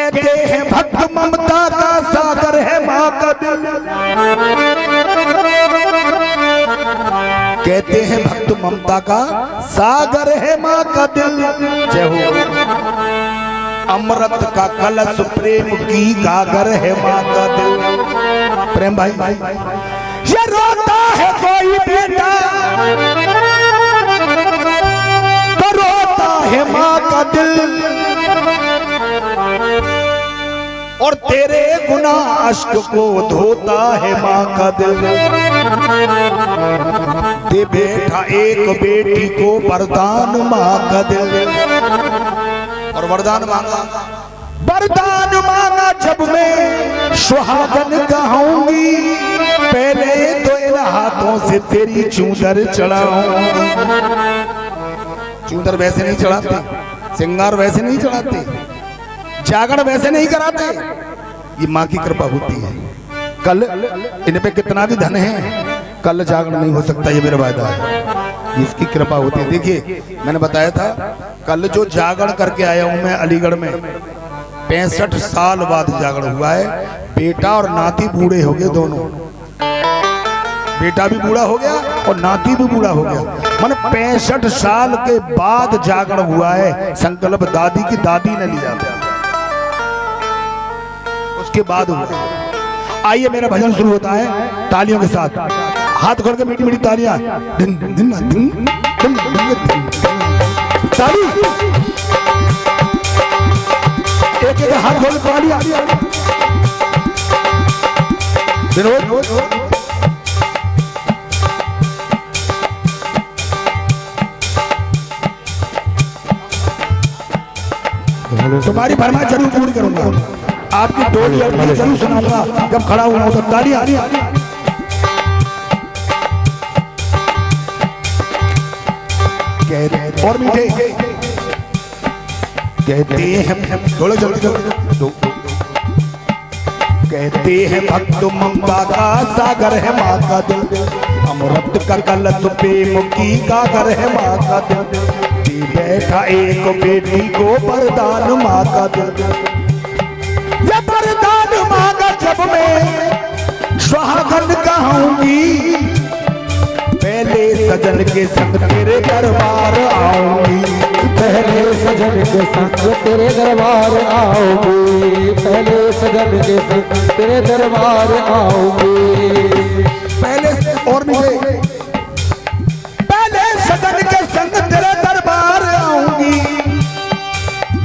कहते हैं भक्त ममता का सागर है माँ का दिल, कहते हैं भक्त ममता का सागर है माँ का दिल। जय हो। अमृत का कलश प्रेम की गागर है माँ का दिल। प्रेम भाई, ये रोता है कोई बेटा तो रोता है माँ का दिल, और तेरे गुनाह अश्क को धोता है माँ का दिल। दे बेटा एक बेटी को वरदान माँ का दिल, और वरदान मांगा, वरदान मांगा जब मैं सुहागन कहूंगी, पहले तो इन हाथों से तेरी चूंदर चढ़ाऊंगी। चूंदर वैसे नहीं चढ़ाते, सिंगार वैसे नहीं चढ़ाते, जागरण वैसे नहीं कराते, ये माँ की कृपा होती है। कल इन पे कितना भी धन है, कल जागरण नहीं हो सकता, ये मेरा वायदा है, इसकी कृपा होती है। देखिए मैंने बताया था, कल जो जागरण करके आया हूं मैं अलीगढ़ में, 65 साल बाद जागरण हुआ है। बेटा और नाती बूढ़े हो गए दोनों, बेटा भी बूढ़ा हो गया और नाती भी बूढ़ा हो गया। मैंने 65 साल के बाद जागरण हुआ है। संकल्प दादी की दादी ने लिया था, उसके बाद हुआ। आइए मेरा भजन शुरू होता है तालियों के साथ, हाथ खोल के मीठी मीठी तालियां, दिन दिन दिन दिन दिन दिन ताली, एक एक हाथ खोल के तालियां, तुम्हारी फरमाइश जरूर पूरी करूंगा, आपकी डोली और जरूर सुनाऊंगा जब खड़ा हुआ तो तालियां। और मीठे कहते हैं, बोलो जल्दी कहते हैं भक्त ममता का सागर है माँ का दिल, अमृत का कलश प्रेम की गागर है माँ का दिल। बैठा एक बेटी को वरदान माँ का दिल, ये वरदान मांगा जब मैं सुहागन कहूंगी, पहले सजन के संग तेरे दरबार आऊंगी, पहले सजन के संग तेरे दरबार आऊंगी, पहले सजन के संग तेरे दरबार आऊंगी। पहले और मुझे पहले सजन के संग तेरे दरबार आऊंगी,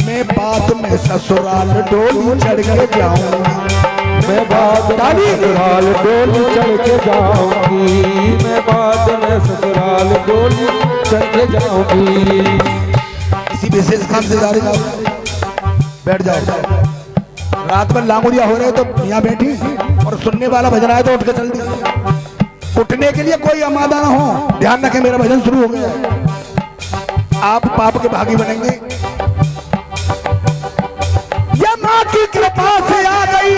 मैं बाद में ससुराल डोली चढ़ के जाऊंगी, मैं बाद में ससुराल डोली चढ़ के जाऊंगी, मैं बाद में ससुराल डोली चढ़ के जाऊंगी। इसी विशेष काम से जा रहे, बैठ जाओ। रात में लांगुड़िया हो रहे तो यहाँ बैठी, और सुनने वाला भजन आया तो उठ के चल दी। उठने के लिए कोई आमादा ना हो, ध्यान रखें मेरा भजन शुरू हो गया, आप पाप के भागी बनेंगे। ये माँ की कृपा से आ गई,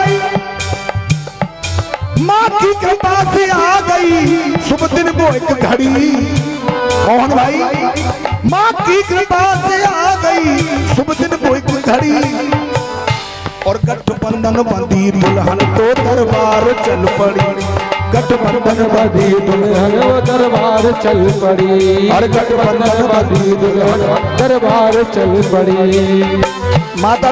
माँ की कृपा से आ गई शुभ दिन वो एक घड़ी। कौन भाई? माँ की कृपा से आ गई शुभ दिन वो एक घड़ी, और गठबंधन बंधी दुल्हन तो दरबार चल पड़ी, गठबंधन बंधी दुल्हन वो दरबार चल पड़ी, और गठबंधन बंधी दुल्हन दरबार चल पड़ी। माता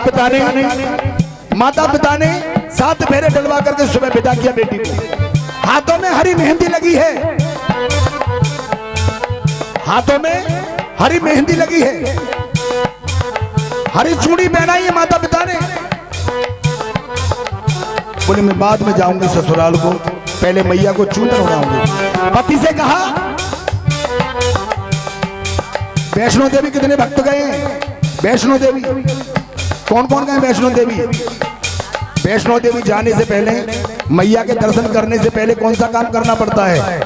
पिता ने 7 फेरे डलवा करके सुबह विदा किया बेटी को। हाथों में हरी मेहंदी लगी है, हाथों में हरी मेहंदी लगी है, हरी चूड़ी पहनाई है माता पिता ने। बोले मैं बाद में जाऊंगी ससुराल को, पहले मैया को चूतर उड़ाऊंगी। पति से कहा, वैष्णो देवी कितने भक्त गए? वैष्णो देवी कौन कौन गए? वैष्णो देवी, वैष्णो देवी जाने से पहले, मैया के दर्शन करने से पहले कौन सा काम करना पड़ता है?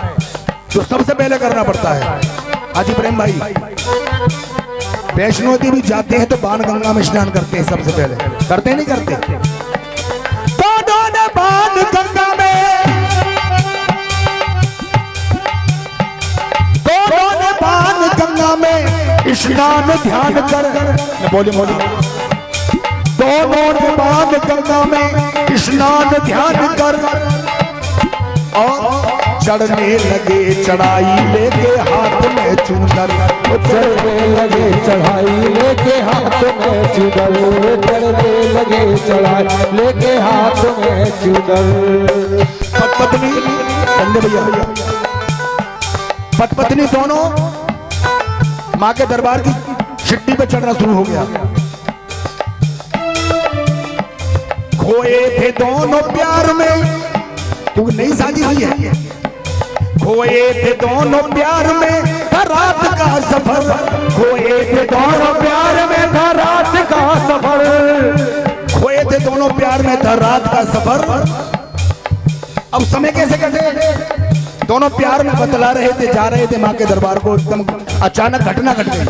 जो सबसे पहले करना पड़ता है, हाजी प्रेम भाई, वैष्णो देवी जाते हैं तो बाण गंगा में स्नान करते हैं सबसे पहले, करते नहीं करते? बाण गंगा में, दोनों ने बाण गंगा में स्नान ध्यान कर, बोली बोली दोनों ने बाद गंगा में स्नान ध्यान कर और चढ़ने लगे चढ़ाई लेके हाथ में चूनर। चढ़ने लगे चढ़ाई लेके हाथ में चूनर, चढ़ने लगे चढ़ाई लेके हाथ में चूनर। पत्नी संजय भैया, पत्नी दोनों माँ के दरबार की शिट्टी पे चढ़ना शुरू हो गया। खोए थे दोनों प्यार में, क्योंकि नई शादी हुई है। खोए थे दोनों प्यार में था रात का सफर, खोए थे दोनों प्यार में था रात का सफर, खोए थे दोनों प्यार में था रात का सफर। अब समय कैसे कटे? दोनों प्यार में बतला रहे थे, जा रहे थे माँ के दरबार को, एकदम अचानक घटना घट गई।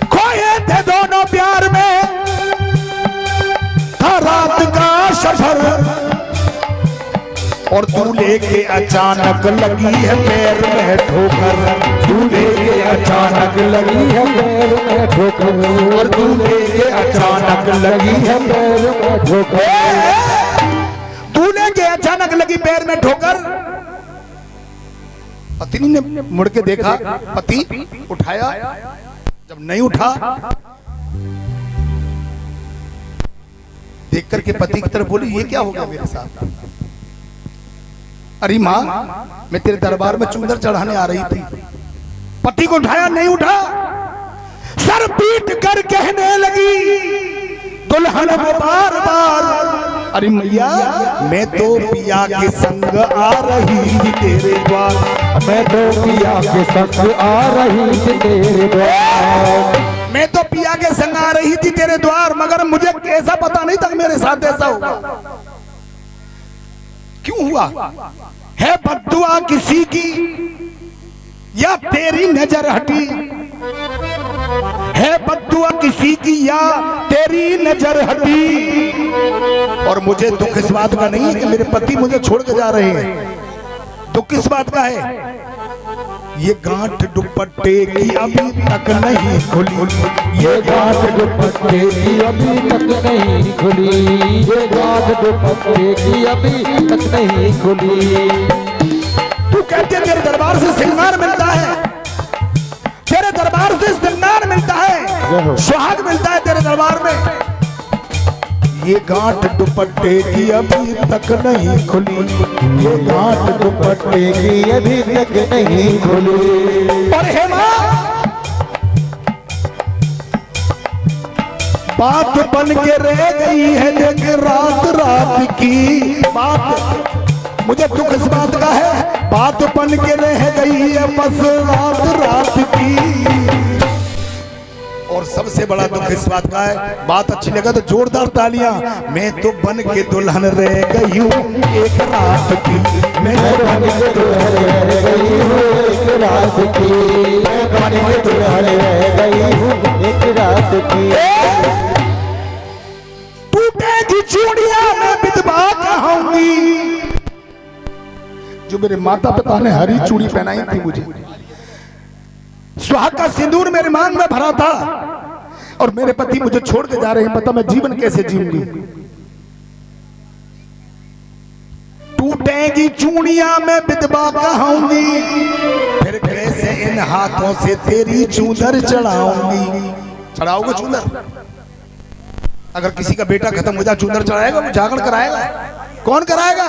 खोए थे दोनों प्यार में था रात का सफर, और दूल्हे के अचानक लगी है पैर में ठोकर, दूल्हे के अचानक लगी है पैर में ठोकर, और दूल्हे के अचानक लगी है पैर में ठोकर, दूल्हे के अचानक लगी पैर में ठोकर। पत्नी ने मुड़ के देखा, पति उठाया, जब नहीं उठा देख करके पति की तरफ बोली, ये क्या हो गया मेरे साथ? अरे माँ, मैं तेरे दरबार में चूंदर चढ़ाने आ रही थी। पति को उठाया, नहीं उठा, सर पीट कर कहने लगी दुल्हन को बार बार, अरे मैया मैं तो पिया के संग आ रही थी तेरे द्वार, मैं तो पिया के संग आ रही थी तेरे द्वार, मैं तो पिया के संग आ रही थी तेरे द्वार, मगर मुझे कैसा पता नहीं था मेरे साथ ऐसा होगा। क्यों हुआ? है बद्दुआ किसी की या तेरी नजर हटी, है बद्दुआ किसी की या तेरी नजर हटी, और मुझे दुख इस बात का नहीं है कि मेरे पति मुझे छोड़ के जा रहे हैं। दुख किस बात का है? ये गांठ दुपट्टे की अभी तक नहीं खुली, ये गांठ दुपट्टे की अभी तक नहीं खुली, ये गांठ दुपट्टे की अभी तक नहीं खुली। तू कहते तेरे दरबार से श्रृंगार मिलता है, तेरे दरबार से श्रृंगार मिलता है, सुहाग मिलता है तेरे दरबार में, ये गांठ दुपट्टे की अभी तक नहीं खुली, ये गांठ दुपट्टे की अभी तक नहीं खुली। और हे मां, बात बन के रह गई है देख रात रात की बात, मुझे दुख इस बात का है, बात बन के रह गई है बस रात रात की। और सबसे बड़ा दुख इस बात का है, बात अच्छी लगा तो जोरदार तालियां। मैं तो बन के दुल्हन रह गई हूँ एक रात की, मैं तो बन के दुल्हन रह गई हूँ एक रात की, मैं बन के दुल्हन रह गई हूँ एक रात की। टूटेगी चूड़ियां मैं विधवा कहूंगी, जो मेरे माता पिता ने हरी चूड़ी पहनाई थी मुझे, सुहाग का सिंदूर मेरे मांग में भरा था, और मेरे पति मुझे छोड़ के जा रहे हैं, पता मैं जीवन कैसे जीऊंगी। टूटेगी चूड़ियां मैं विधवा कहूंगी, फिर कैसे इन हाथों से तेरी चूंदर चढ़ाऊंगी। चढ़ाओगे चूंदर? अगर किसी का बेटा खत्म हो जाए चूंदर चढ़ाएगा? वो जागरण कराएगा? कौन कराएगा?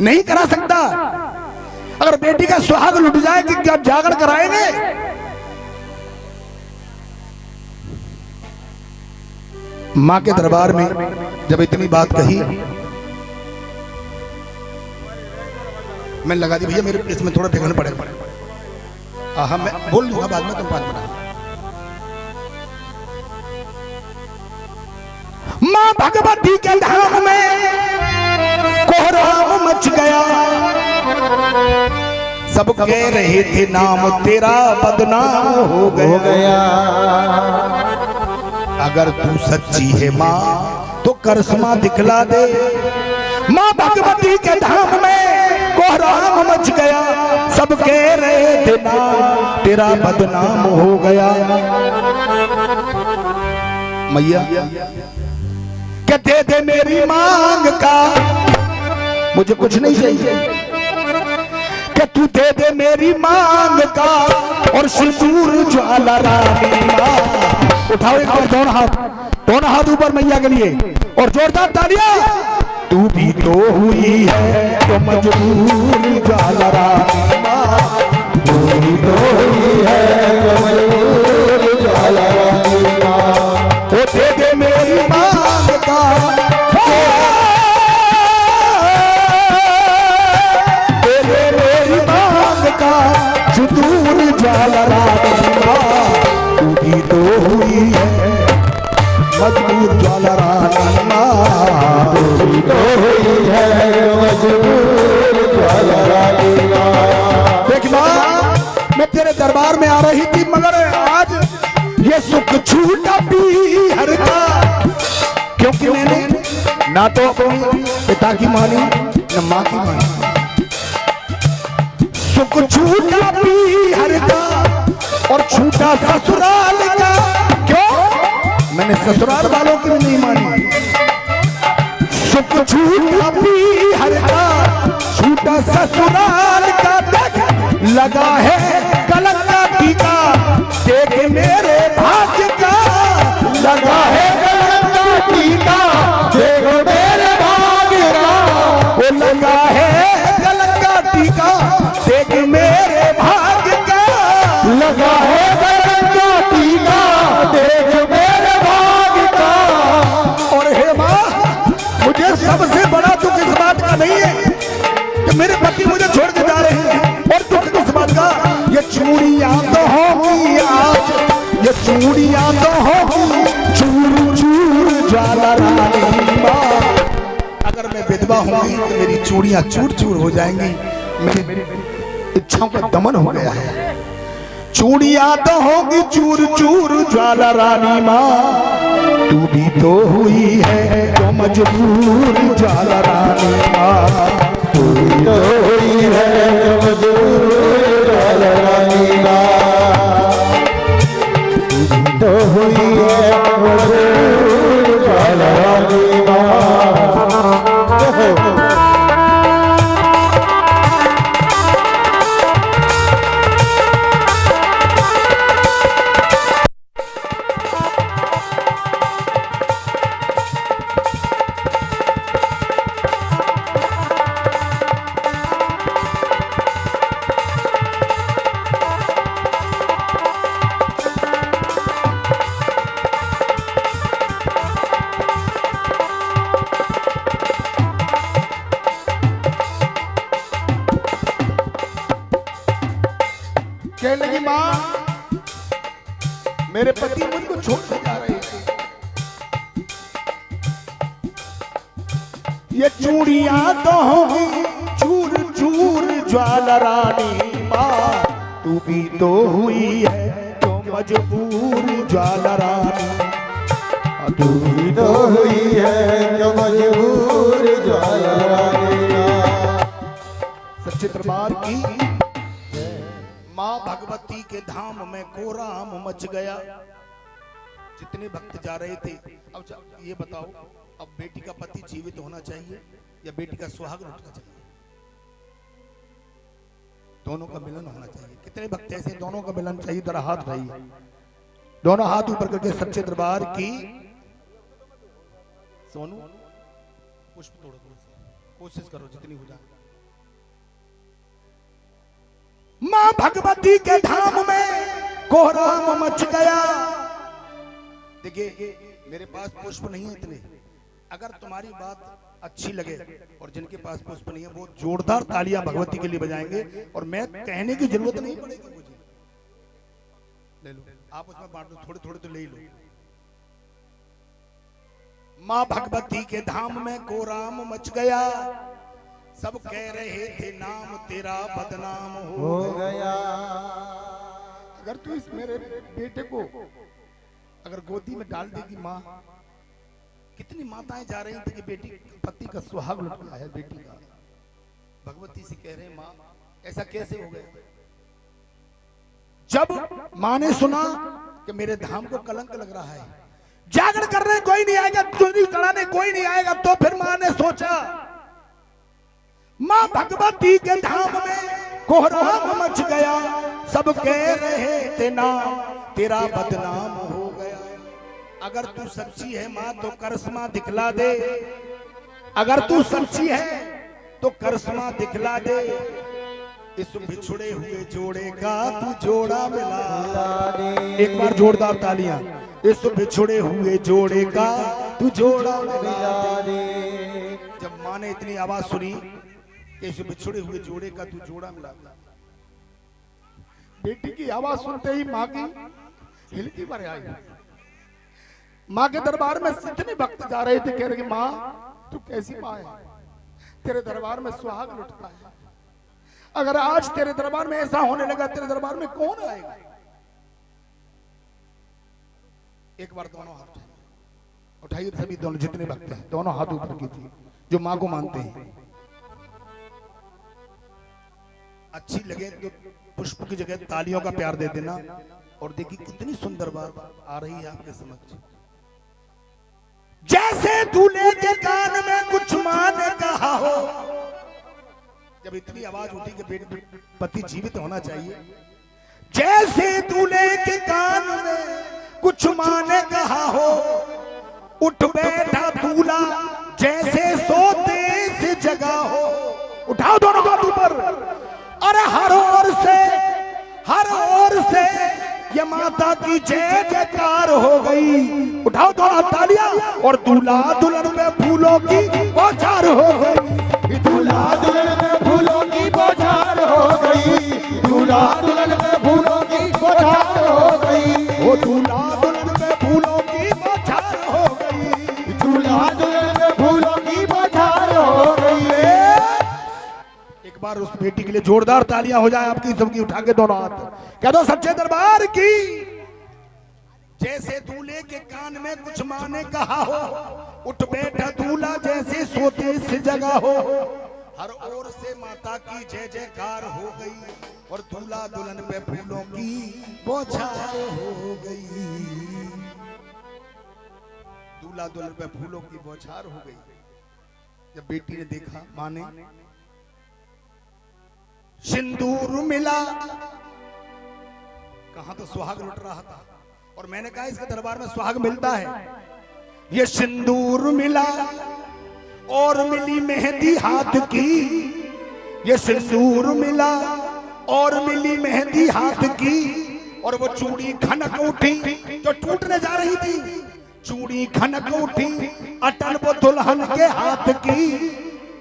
नहीं करा सकता। अगर बेटी का सुहाग लुट जाए कि क्या जागरण कराएंगे? मां के दरबार में जब इतनी बात कही, मैं लगा दी भैया मेरे इसमें थोड़ा भिगोना पड़ेगा। हाँ मैं बोल लूंगा बाद में, तुम बात बना। मां भगवती के धाम में कोहराम मच गया, सब कह रहे थे नाम तेरा बदनाम हो गया। अगर तू सच्ची है माँ तो करिश्मा दिखला दे। माँ भगवती के धाम में कोहराम मच गया, सब कह रहे थे नाम तेरा बदनाम हो गया। मैया क्या दे दे मेरी मांग का, मुझे कुछ नहीं चाहिए, कि तू दे दे मेरी मांग का और सिंदूर ज्वाला रानी मां। उठाओ एक बार दोनों हाथ ऊपर मैया के लिए और जोरदार तालियां। तू भी तो हुई है तो मजबूर ज्वाला रानी मां, तू भी तो हुई है तो मजबूर ज्वाला रानी मां। ओ दे दे मेरी मांग का, दे दे मेरी मांग का सिंदूर ज्वाला रानी मां। तू भी तो हुई है मजबूर ज्वाला रानी मां, तू भी तो हुई है मजबूर ज्वाला रानी मां। देख मां, मैं तेरे दरबार में आ रही थी मगर आज ये सुख छूटा पी हर का, क्योंकि मैंने ना तो पिता की मानी न माँ की मानी। सुख छूटा पी हर का और छूटा ससुराल का, क्यों? मैंने ससुराल वालों की भी नहीं मानी। सुख छूटा पी हर का, छूटा ससुराल का, देख लगा है कलंक का टीका, देख मेरे भाग्य का लगा है कलंक का टीका, देख मेरे भाग्य का। वो लगा है कलंक का टीका, देख मेरे भाग्य का, लगा है कलंक का टीका, देख मेरे भाग्य का। और हे माँ, मुझे सबसे बड़ा दुख इस बात का नहीं है कि मेरे पति मुझे छोड़ के जा रहे हैं, और दुख किस बात का, ये चूड़ियां तो होंगी आज, ये चूड़ियां तो होंगी चूर चूर ज्वाला रानी मां। अगर मैं विधवा होंगी तो मेरी चूड़ियां चूर चूर हो जाएंगी, मेरी इच्छाओं का दमन हो गया है। चूड़ियां तो होंगी चूर चूर ज्वाला रानी मां, तू भी तो हुई है तो मजबूर ज्वाला रानी मां। तू भी तो हुई है मजबूर ज्वाला रानी मां, तू भी तो हुई है मजबूर ज्वाला रानी मां। कहने लगी मां, मेरे पति मुझको छोड़ के जा रहे थे, ये चूड़ियां तो होंगी चूर चूर ज्वाला रानी मां, तू भी तो हुई है तो मजबूर ज्वाला रानी। तू भी तो हुई है जो मजबूर ज्वाला रानी मां। सच्चे दरबार की माँ भगवती के धाम में कोराम मच गया। जितने भक्त जा रहे थे, अब ये बताओ, अब बेटी का पति जीवित होना चाहिए या बेटी का सुहाग लौटना चाहिए? दोनों का मिलन होना चाहिए। कितने भक्त ऐसे दोनों का मिलन चाहिए? जरा हाथ उठाइए, दोनों हाथ ऊपर करके सच्चे दरबार की। सोनू पुष्प तोड़ो, कोशिश करो जितनी हो जाए। मां भगवती के धाम में कोहराम मच गया। देखिए, मेरे पास पुष्प नहीं है इतने, अगर तुम्हारी बात अच्छी लगे और जिनके पास पुष्प नहीं है वो जोरदार तालियां भगवती के लिए बजाएंगे, और मैं कहने की जरूरत नहीं पड़ेगी मुझे। ले लो, आप उसमें बांट दो, थोड़े थोड़े तो ले लो। मां भगवती के धाम में कोहराम मच गया, सब कह रहे थे नाम तेरा बदनाम हो गया। अगर तू इस मेरे बेटे को अगर गोदी में डाल देगी माँ, कितनी माताएं जा रही थी कि बेटी पति का सुहाग लुट गया है बेटी का। भगवती से कह रहे माँ ऐसा कैसे हो गया? जब माँ ने सुना कि मेरे धाम को कलंक लग रहा है, जागरण करने कोई नहीं आएगा, चुनरी चढ़ाने कोई नहीं आएगा। तो फिर मां ने सोचा, मां भगवती के धाम में कोहराम मच गया, सब कह रहे थे नाम तेरा बदनाम हो गया। अगर तू सच्ची है मां तो करिश्मा दिखला दे, अगर तू सच्ची है तो करिश्मा दिखला दे। इस बिछुड़े हुए जोड़े का तू जोड़ा मिला दे। एक बार जोरदार तालियां। इस बिछुड़े हुए जोड़े का तू जोड़ा मिला दे। जब मां ने इतनी आवाज सुनी कि इस बिछुड़े हुए जोड़े का तू जोड़ा मिला दे, बेटी की आवाज सुनते ही मां की हिलकी भर आई। मां के दरबार में इतने भक्त जा रहे थे, कह रहे मां तू कैसी मां है, तेरे दरबार में सुहाग लुटता है। अगर आज तेरे दरबार में ऐसा होने लगा, तेरे दरबार में कौन आएगा। एक बार दोनों हाथ उठाइए, सभी दोनों जितने भक्त हैं दोनों हाथ ऊपर कीजिए जो मां को मानते हैं। अच्छी लगे तो पुष्प की जगह तालियों का प्यार दे देना। और देखिए कितनी सुंदर बात आ रही है आपके समक्ष। जैसे दूल्हे के कान में कुछ मां ने कहा हो। जब इतनी आवाज उठी कि पति जीवित होना चाहिए, जैसे दूल्हे के कान में कुछ मां ने कहा हो, उठ बैठा दूल्हा जैसे सोते से जगा हो। उठाओ दोनों हाथ ऊपर। अरे हर ओर से ये माता की जय जयकार हो गई। उठाओ दोनों तालियां। और दूल्हा दुल्हन में फूलों की बौछार हो गई। दूल्हा दुल्हन में फूलों की बौछार हो गई। दूल्हा दुल्हन में फूलों की बौछार हो गई। वो दूल्हा दुल्हन में फूलों की बौछार हो गई। दूल्हा दुल्हन में फूलों की बौछार हो गई। एक बार उस बेटी के लिए जोरदार तालियां हो जाए आपकी सबकी। उठा के दोनों हाथ कह दो सच्चे दरबार की। जैसे दूल्हे के कान में कुछ मां ने कहा हो, उठ बैठा दूल्हा जैसे सोते से जगा हो। हर ओर से माता की जय जयकार हो गई। और दूल्हा दुल्हन पे फूलों की बौछार हो गई। दूल्हा दुल्हन पे फूलों की बौछार हो गई। जब बेटी ने देखा, मां ने सिंदूर मिला, कहां तो सुहाग लुट रहा था। और मैंने कहा इसके दरबार में सुहाग मिलता है। ये सिंदूर मिला और मिली मेहंदी हाथ की। ये सिंदूर मिला और मिली मेहंदी हाथ की। और वो चूड़ी खनक उठी जो टूटने जा रही थी। चूड़ी खनक उठी अटल वो दुल्हन के हाथ की।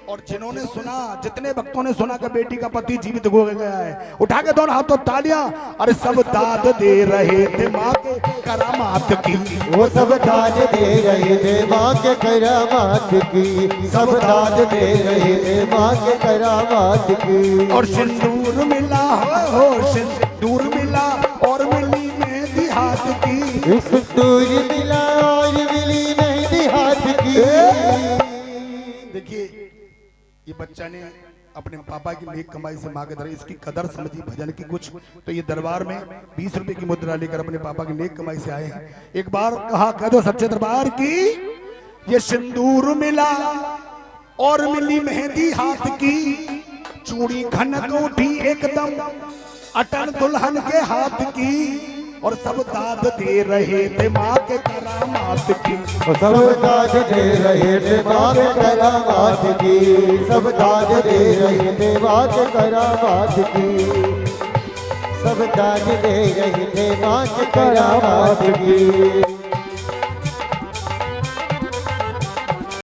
और जिन्होंने सुना, जितने भक्तों ने सुना कि बेटी का पति जीवित हो गया है, उठा के दोनों हाथों तालियां। अरे सब दाद दे रहे थे मां के करामात की। वो सब दाद दे रहे थे मां के करामात की। सब दाद दे रहे थे मां के करामात की। और सिंदूर मिला हो सिंदूर मिला और मिली मेहंदी हाथ की। सिंदूर मिला और मिली मेहंदी हाथ की। देखिए ये बच्चा ने अपने पापा की नेक कमाई से मां के दरबार, इसकी कदर समझी भजन की कुछ। तो ये दरबार में 20 रुपए की मुद्रा लेकर अपने पापा की नेक कमाई से आए हैं। एक बार कहा कह दो सच्चे दरबार की। ये सिंदूर मिला और मिली मेहंदी हाथ की। चूड़ी खनक उठी एकदम अटल दुल्हन के हाथ की। और सब दाद दे रहे थे मां के करामात की। सब दाद दे रहे थे मां के करामात की। सब दाद दे रहे थे मां के करामात की। सब दाद दे रहे थे मां के करामात की।